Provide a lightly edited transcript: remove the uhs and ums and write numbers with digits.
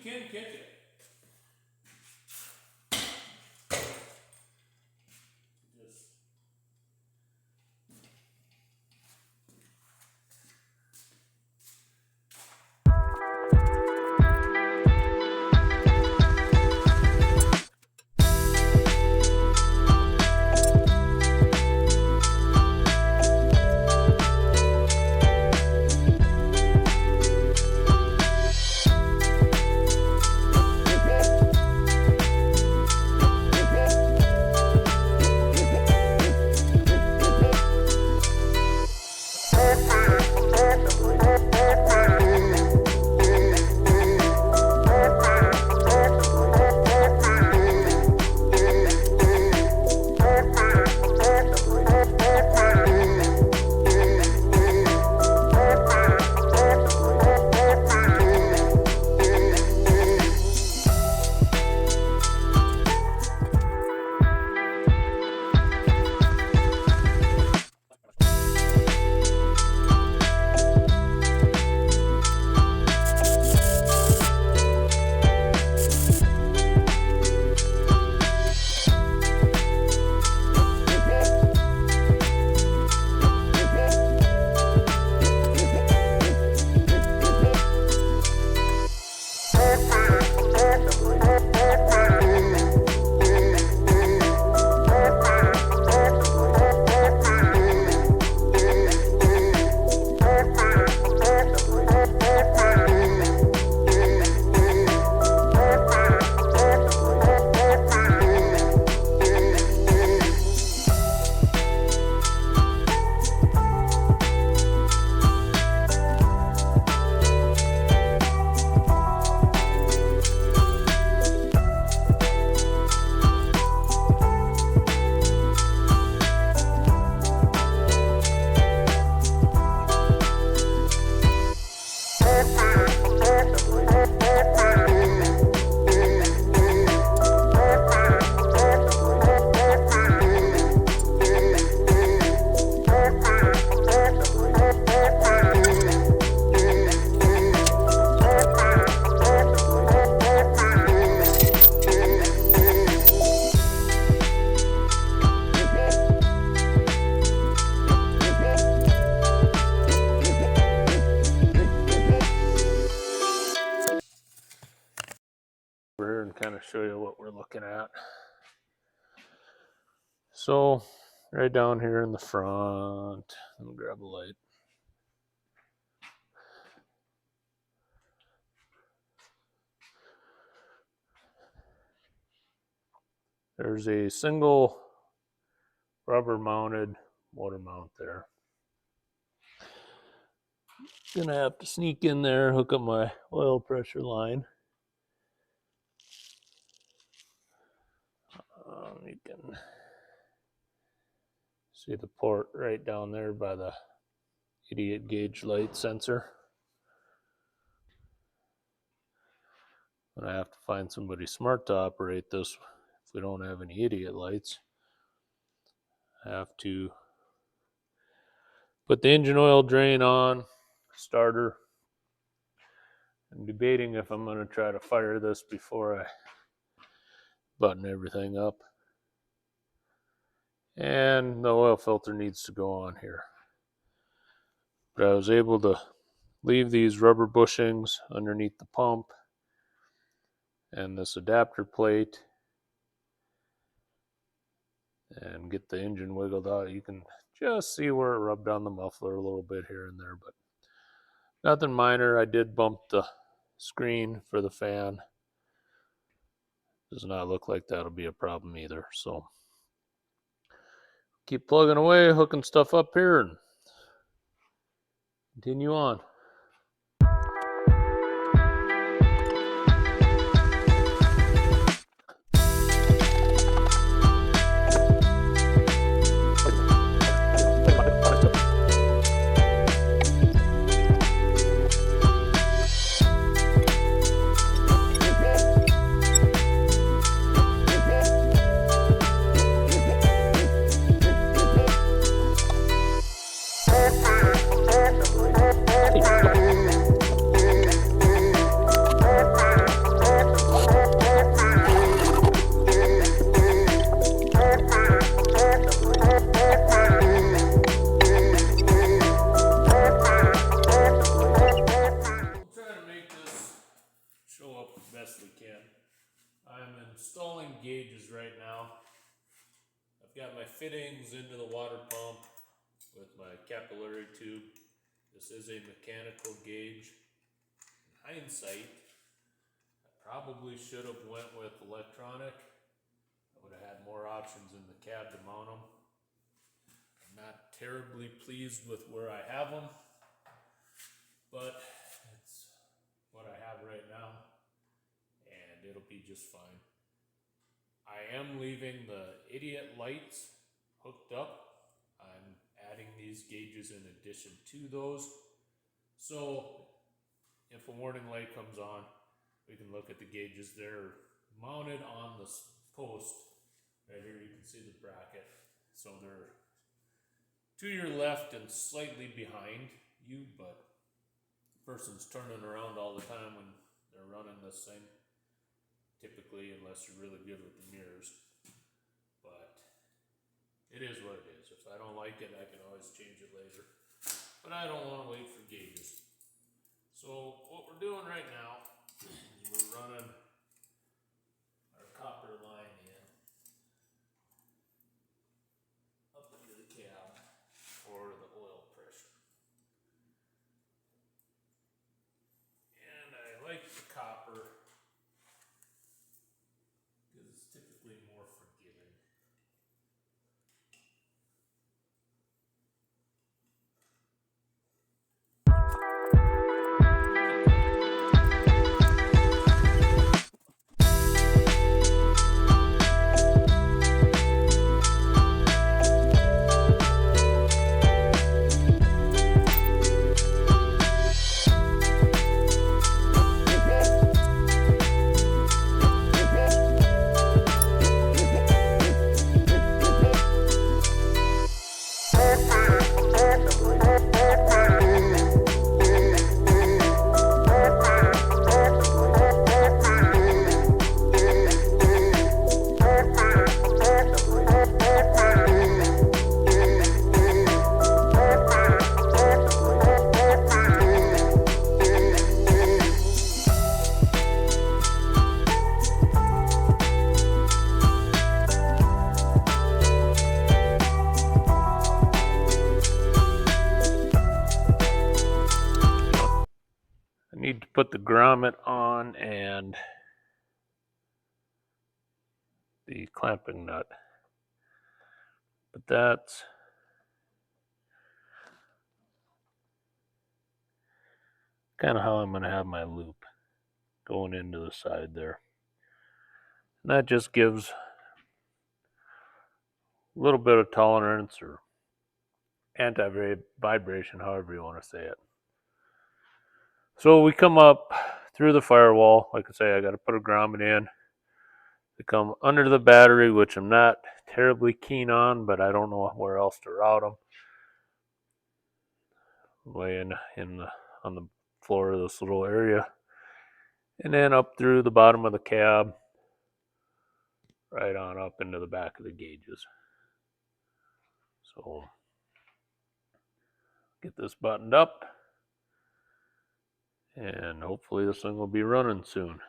can catch it. Just over here and kind of show you what we're looking at. So right down here in the front, let me grab a light. There's a single rubber mounted motor mount there. Gonna have to sneak in there, hook up my oil pressure line. You can see the port right down there by the idiot gauge light sensor. And I have to find somebody smart to operate this if we don't have any idiot lights. I have to put the engine oil drain on, starter. I'm debating if I'm going to try to fire this before I button everything up. And the oil filter needs to go on here. But I was able to leave these rubber bushings underneath the pump and this adapter plate and get the engine wiggled out. You can just see where it rubbed on the muffler a little bit here and there, but nothing minor. I did bump the screen for the fan. Does not look like that'll be a problem either. So keep plugging away, hooking stuff up here, and continue on. I'm installing gauges right now. I've got my fittings into the water pump with my capillary tube. This is a mechanical gauge. In hindsight, I probably should have went with electronic. I would have had more options in the cab to mount them. I'm not terribly pleased with where I have them, but it's what I have right now, and it'll be just fine. I am leaving the idiot lights hooked up. I'm adding these gauges in addition to those. So if a warning light comes on, we can look at the gauges. They're mounted on the post. Right here you can see the bracket. So they're to your left and slightly behind you, but the person's turning around all the time when they're running this thing. Typically, unless you're really good with the mirrors. But it is what it is. If I don't like it, I can always change it later. But I don't want to wait for gauges. So what we're doing right now is we're running our copper line in up into the cab for the oil pressure. And I like the copper because it's typically more forgiving. I need to put the grommet on and the clamping nut. But that's kind of how I'm going to have my loop going into the side there. And that just gives a little bit of tolerance or anti-vibration, however you want to say it. So we come up through the firewall. Like I say, I got to put a grommet in. They come under the battery, which I'm not terribly keen on, but I don't know where else to route them. Laying on the floor of this little area. And then up through the bottom of the cab, right on up into the back of the gauges. So get this buttoned up, and hopefully this thing will be running soon.